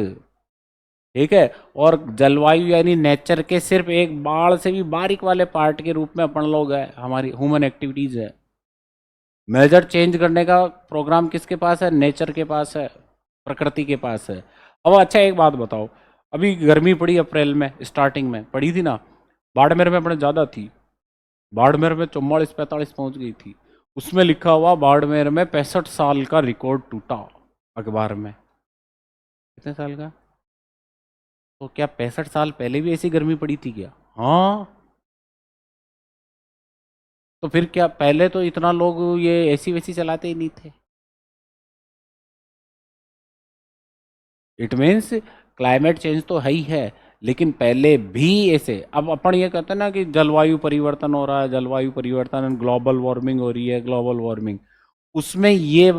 ठीक है। और जलवायु यानी नेचर के सिर्फ एक बाढ़ से भी बारीक वाले पार्ट के रूप में अपन लोग है, हमारी ह्यूमन एक्टिविटीज है। मेजर चेंज करने का प्रोग्राम किसके पास है? नेचर के पास है, प्रकृति के पास है। अब अच्छा एक बात बताओ, अभी गर्मी पड़ी अप्रैल में, स्टार्टिंग में पड़ी थी ना, बाड़मेर में अपने ज़्यादा थी। बाड़मेर में 44-45 पहुंच गई थी। उसमें लिखा हुआ बाड़मेर में 65 साल का रिकॉर्ड टूटा अखबार में। कितने साल का? तो क्या 65 साल पहले भी ऐसी गर्मी पड़ी थी क्या? हाँ। तो फिर क्या पहले तो इतना लोग ये एसी वैसी चलाते ही नहीं थे? इट मीन्स क्लाइमेट चेंज तो है ही है, लेकिन पहले भी ऐसे। अब अपन ये कहते हैं ना कि जलवायु परिवर्तन हो रहा है, जलवायु परिवर्तन, ग्लोबल वार्मिंग हो रही है, ग्लोबल वार्मिंग। उसमें ये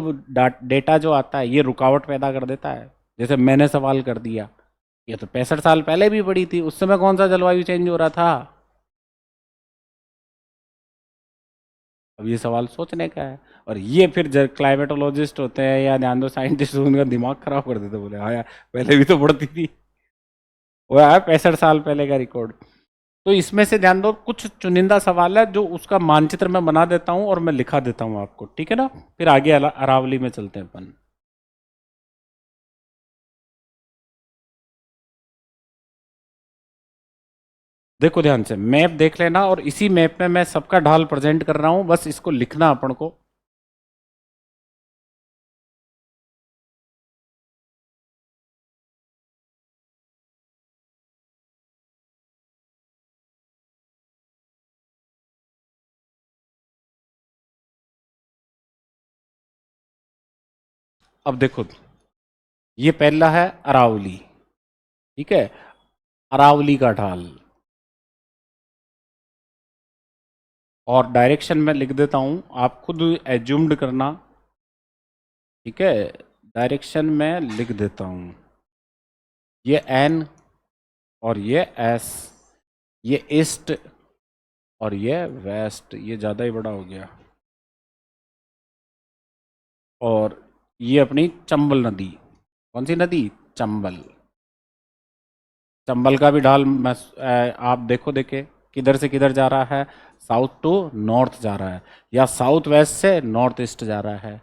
डेटा जो आता है ये रुकावट पैदा कर देता है। जैसे मैंने सवाल कर दिया, ये तो 65 साल पहले भी पड़ी थी, उस समय कौन सा जलवायु चेंज हो रहा था? अब ये सवाल सोचने का है। और ये फिर क्लाइमेटोलॉजिस्ट होते हैं या ध्यान दो साइंटिस्ट, उनका दिमाग खराब कर देते, बोले हाँ यार पहले भी तो पढ़ती थी। वो है 65 साल पहले का रिकॉर्ड। तो इसमें से ध्यान दो कुछ चुनिंदा सवाल है जो उसका मानचित्र मैं बना देता हूं और मैं लिखा देता हूं आपको, ठीक है ना। फिर आगे अरावली में चलते हैं अपन। देखो ध्यान से मैप देख लेना, और इसी मैप में मैं सबका ढाल प्रेजेंट कर रहा हूं, बस इसको लिखना अपन को। अब देखो, ये पहला है अरावली, ठीक है। अरावली का ढाल, और डायरेक्शन में लिख देता हूं, आप खुद एज्यूम्ड करना, ठीक है। डायरेक्शन में लिख देता हूं, ये एन और ये एस, ये ईस्ट और ये वेस्ट, ये ज़्यादा ही बड़ा हो गया। और ये अपनी चंबल नदी, कौन सी नदी? चंबल। चंबल का भी ढाल आप देखो, देखे किधर से किधर जा रहा है? साउथ टू नॉर्थ जा रहा है, या साउथ वेस्ट से नॉर्थ ईस्ट जा रहा है।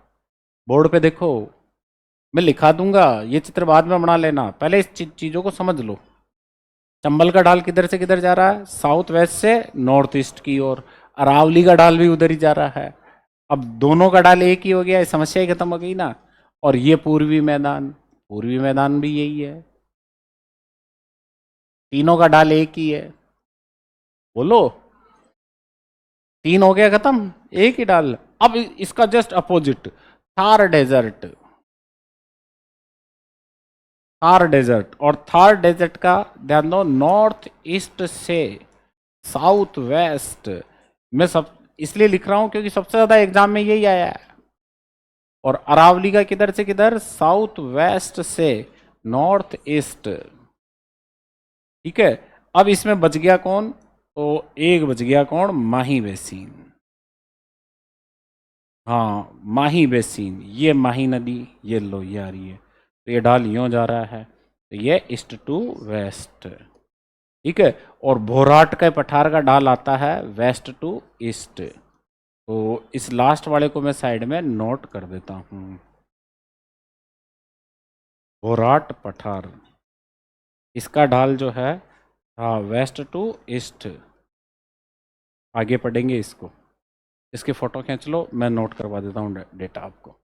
बोर्ड पे देखो, मैं लिखा दूंगा, ये चित्र बाद में बना लेना, पहले इस चीज़ों को समझ लो। चंबल का ढाल किधर से किधर जा रहा है? साउथ वेस्ट से नॉर्थ ईस्ट की ओर। अरावली का ढाल भी उधर ही जा रहा है। अब दोनों का ढाल एक ही हो गया, समस्या ही खत्म हो गई ना। और ये पूर्वी मैदान, पूर्वी मैदान भी यही है। तीनों का ढाल एक ही है, बोलो। तीन हो गया खत्म, एक ही ढाल। अब इसका just opposite, Thar desert. Thar desert, और थार डेजर्ट का ध्यान दो, नॉर्थ ईस्ट से साउथ वेस्ट। मैं सब इसलिए लिख रहा हूं क्योंकि सबसे ज्यादा एग्जाम में यही आया है। और अरावली का किधर से किधर? साउथ वेस्ट से नॉर्थ ईस्ट, ठीक है। अब इसमें बच गया कौन? तो एक बच गया कौन? माही बेसिन। हाँ माही बेसिन, ये माही नदी, ये लो ये आ रही है, तो ये ढाल यूं जा रहा है, तो ये ईस्ट टू वेस्ट। ठीक है। और भोराट के पठार का ढाल आता है वेस्ट टू ईस्ट। तो इस लास्ट वाले को मैं साइड में नोट कर देता हूं। भोराट पठार, इसका ढाल जो है, हाँ, वेस्ट टू ईस्ट। आगे पढ़ेंगे इसको। इसकी फोटो खींच लो, मैं नोट करवा देता हूँ डेटा आपको।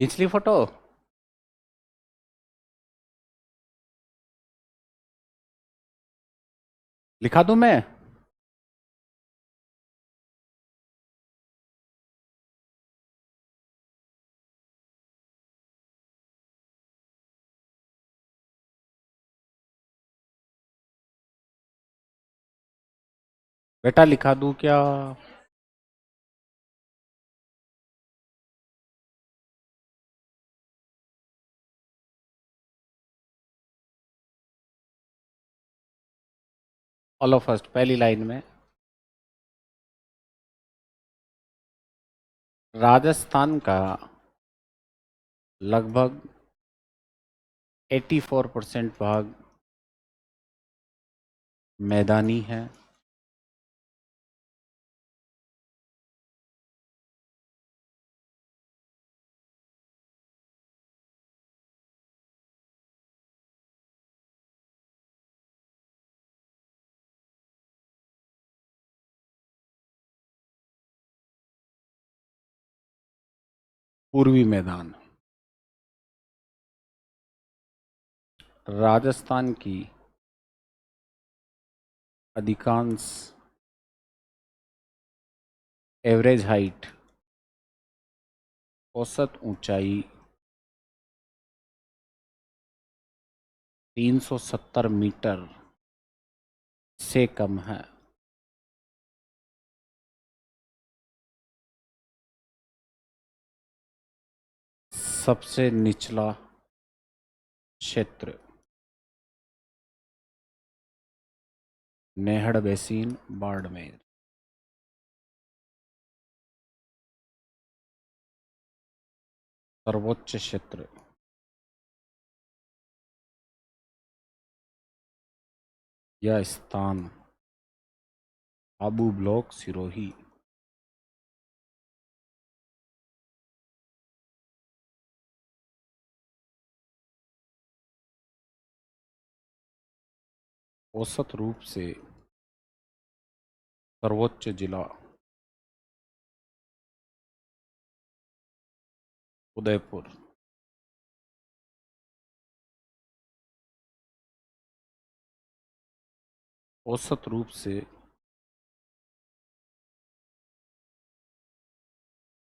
खींच ली फोटो? लिखा दूं मैं? बेटा लिखा दूं क्या? ऑलो फर्स्ट पहली लाइन में, राजस्थान का लगभग 84% भाग मैदानी है। पूर्वी मैदान, राजस्थान की अधिकांश एवरेज हाइट, औसत ऊंचाई 370 मीटर से कम है। सबसे निचला क्षेत्र नेहड़ बेसिन, बाड़मेर। सर्वोच्च क्षेत्र या स्थान आबू ब्लॉक, सिरोही। औसत रूप से सर्वोच्च जिला उदयपुर। औसत रूप से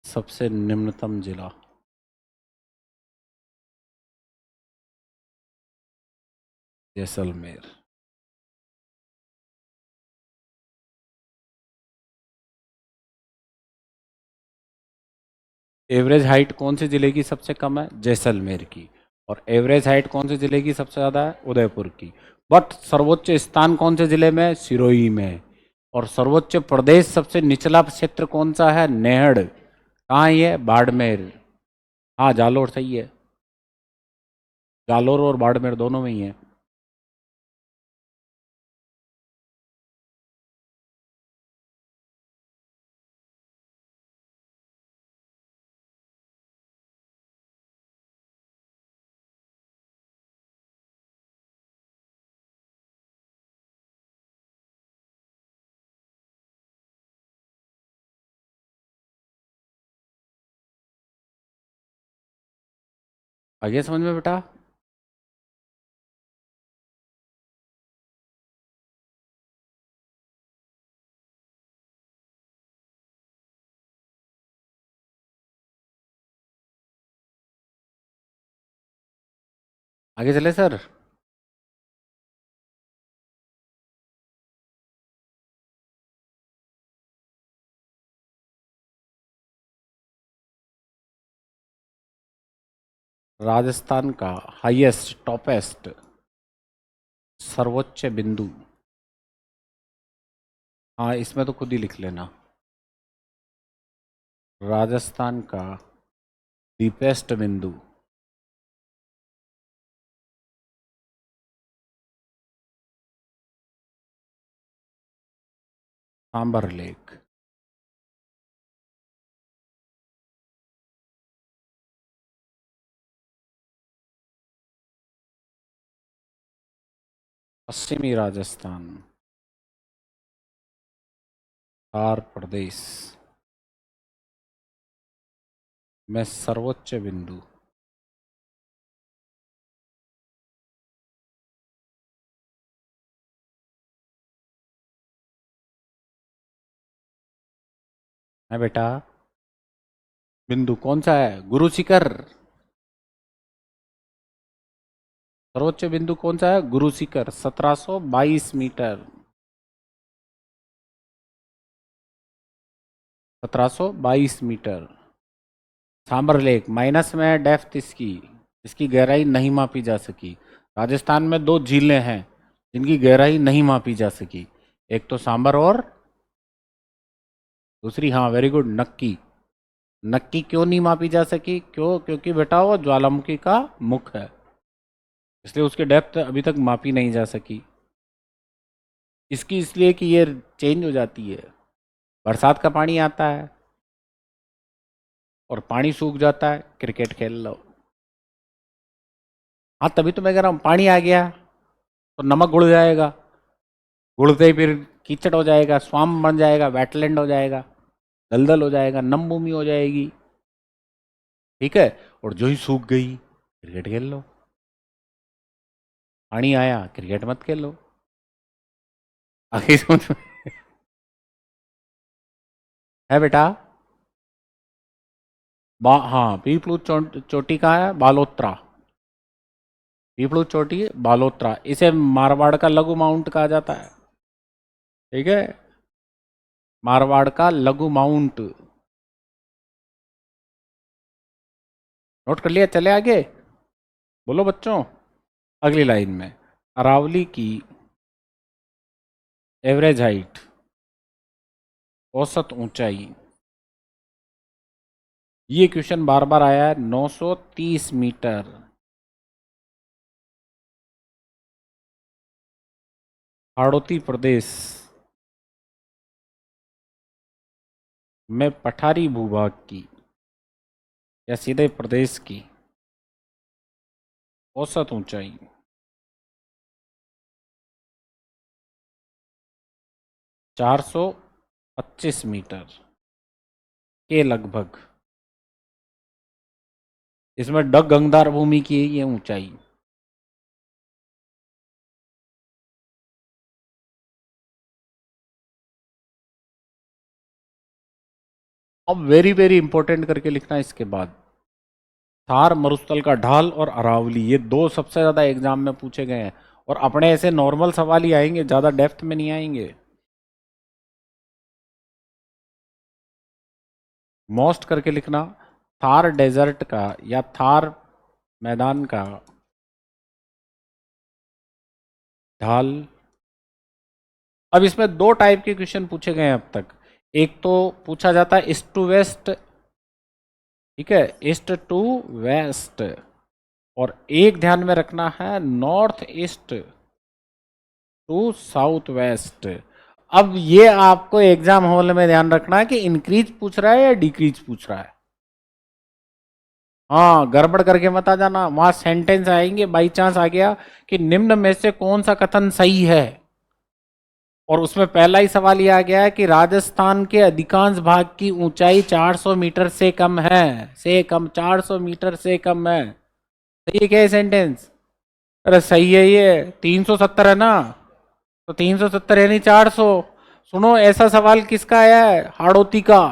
सबसे निम्नतम जिला जैसलमेर। एवरेज हाइट कौन से जिले की सबसे कम है? जैसलमेर की। और एवरेज हाइट कौन से जिले की सबसे ज़्यादा है? उदयपुर की। बट सर्वोच्च स्थान कौन से जिले में है? सिरोही में है। और सर्वोच्च प्रदेश, सबसे निचला क्षेत्र कौन सा है? नेहड़। कहाँ है ये? बाड़मेर। हाँ, जालोर सही है। जालोर और बाड़मेर दोनों में ही है। आगे समझ में बेटा? आगे चले सर। राजस्थान का हाईएस्ट टॉपेस्ट सर्वोच्च बिंदु, हाँ इसमें तो खुद ही लिख लेना। राजस्थान का डीपेस्ट बिंदु, सांबर लेक। पश्चिमी राजस्थान, थार प्रदेश में सर्वोच्च बिंदु, है बेटा। बिंदु कौन सा है? गुरु शिखर। सर्वोच्च बिंदु कौन सा है? Guru Shikhar 1722 metre. 1722 metre. Sambhar lake minus में है डेप्थ इसकी, इसकी गहराई नहीं मापी जा सकी। राजस्थान में दो झीलें हैं जिनकी गहराई नहीं मापी जा सकी, एक तो सांबर और दूसरी, हाँ वेरी गुड, नक्की। नक्की क्यों नहीं मापी जा सकी? क्यों? क्योंकि बेटा वो ज्वालामुखी का मुख है, इसलिए उसकी डेप्थ अभी तक मापी नहीं जा सकी। इसकी इसलिए कि ये चेंज हो जाती है, बरसात का पानी आता है और पानी सूख जाता है, क्रिकेट खेल लो। हाँ तभी तो मैं कह रहा हूँ, पानी आ गया तो नमक घुल जाएगा, घुलते ही फिर कीचड़ हो जाएगा, स्वाम बन जाएगा, वेटलैंड हो जाएगा, दलदल हो जाएगा, नम भूमि हो जाएगी, ठीक है। और जो ही सूख गई, क्रिकेट खेल लो। पानी आया, क्रिकेट मत खेल लो। आगे समझ में है बेटा? हाँ पीपलू चोटी कहाँ है? बालोत्रा। पीपलू चोटी बालोत्रा, इसे मारवाड़ का लघु माउंट कहा जाता है, ठीक है, मारवाड़ का लघु माउंट। नोट कर लिया? चले आगे, बोलो बच्चों। अगली लाइन में अरावली की एवरेज हाइट, औसत ऊंचाई, ये क्वेश्चन बार बार आया है, 930 मीटर। हाड़ौती प्रदेश में पठारी भूभाग की या सीधे प्रदेश की औसत ऊंचाई 425 मीटर के लगभग। इसमें डग गंगदार भूमि की है ये ऊंचाई। अब वेरी वेरी इंपॉर्टेंट करके लिखना इसके बाद, थार मरुस्थल का ढाल और अरावली, ये दो सबसे ज्यादा एग्जाम में पूछे गए हैं, और अपने ऐसे नॉर्मल सवाल ही आएंगे, ज्यादा डेप्थ में नहीं आएंगे। मोस्ट करके लिखना, थार डेजर्ट का या थार मैदान का ढाल। अब इसमें दो टाइप के क्वेश्चन पूछे गए हैं अब तक। एक तो पूछा जाता है ईस्ट टू वेस्ट, ठीक है, ईस्ट टू वेस्ट, और एक ध्यान में रखना है north east to south west. अब ये आपको एग्जाम हॉल में ध्यान रखना है कि इंक्रीज पूछ रहा है या डिक्रीज पूछ रहा है। हाँ गड़बड़ करके मत आ जाना, वहां सेंटेंस आएंगे, बाई चांस आ गया कि निम्न में से कौन सा कथन सही है, और उसमें पहला ही सवाल यह आ गया है कि राजस्थान के अधिकांश भाग की ऊंचाई 400 मीटर से कम है, से कम, 400 मीटर से कम है। सही है क्या ये सेंटेंस? अरे सही है, ये 370 है ना, तो 370 यानी 400। सुनो, ऐसा सवाल किसका आया है? हाड़ौती का,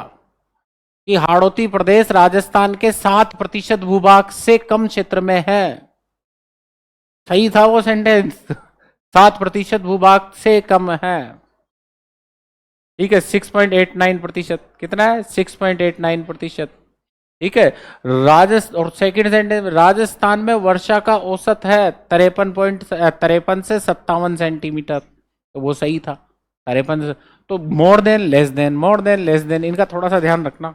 कि हाड़ौती प्रदेश राजस्थान के 7% भूभाग से कम क्षेत्र में है। सही था वो सेंटेंस। 7% भूभाग से कम है। ठीक है, 6.89%। कितना है? 6.89%। ठीक है। राजस्थान, और सेकंड सेंटेंस में, राजस्थान में वर्षा का औसत है 53 से 57 सेंटीमीटर। तो वो सही था। 53 तो more than, less than, more than, less than, इनका थोड़ा सा ध्यान रखना।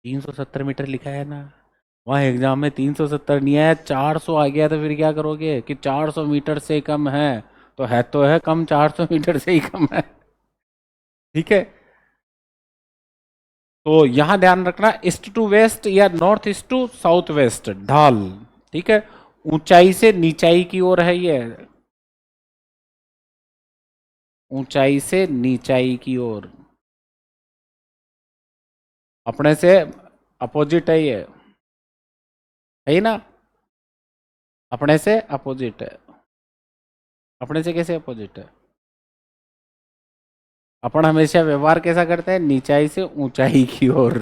370 मीटर लिखा है ना, वहाँ एग्जाम में 370 नहीं आया, 400 आ गया, तो फिर क्या करोगे कि 400 मीटर से कम है। तो है कम, 400 मीटर से ही कम है। ठीक है। तो यहां ध्यान रखना, ईस्ट टू वेस्ट या north east to south west, ढाल। ठीक है। ऊंचाई से नीचाई की ओर है ये, ऊंचाई से नीचाई की ओर, अपने से अपोजिट है ये, है ही ना? अपने से अपोजिट है। अपने से कैसे अपोजिट है? अपन हमेशा व्यवहार कैसा करते हैं? नीचाई से ऊंचाई की ओर,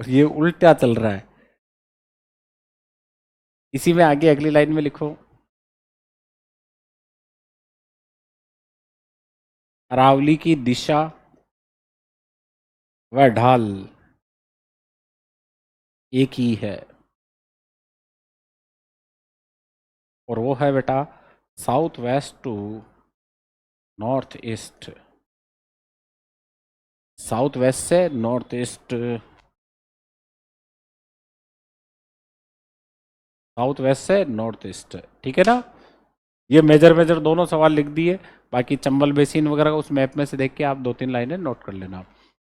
और ये उल्टा चल रहा है। इसी में आगे अगली लाइन में लिखो, अरावली की दिशा व ढाल एक ही है, और वो है बेटा south west to north east. South west से नॉर्थ ईस्ट, साउथ वेस्ट से नॉर्थ ईस्ट। ठीक है ना? ये मेजर मेजर दोनों सवाल लिख दिए। बाकी चंबल बेसिन वगैरह उस मैप में से देख के आप 2-3 लाइनें नोट कर लेना।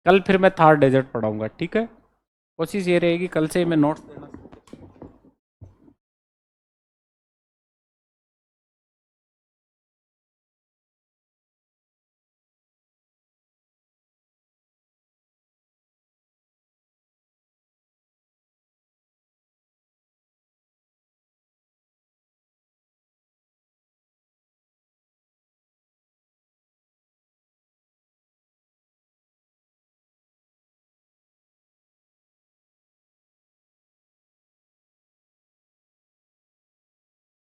कल फिर मैं थार डेजर्ट पढ़ाऊंगा। ठीक है। कोशिश ये रहेगी कल से मैं नोट्स देना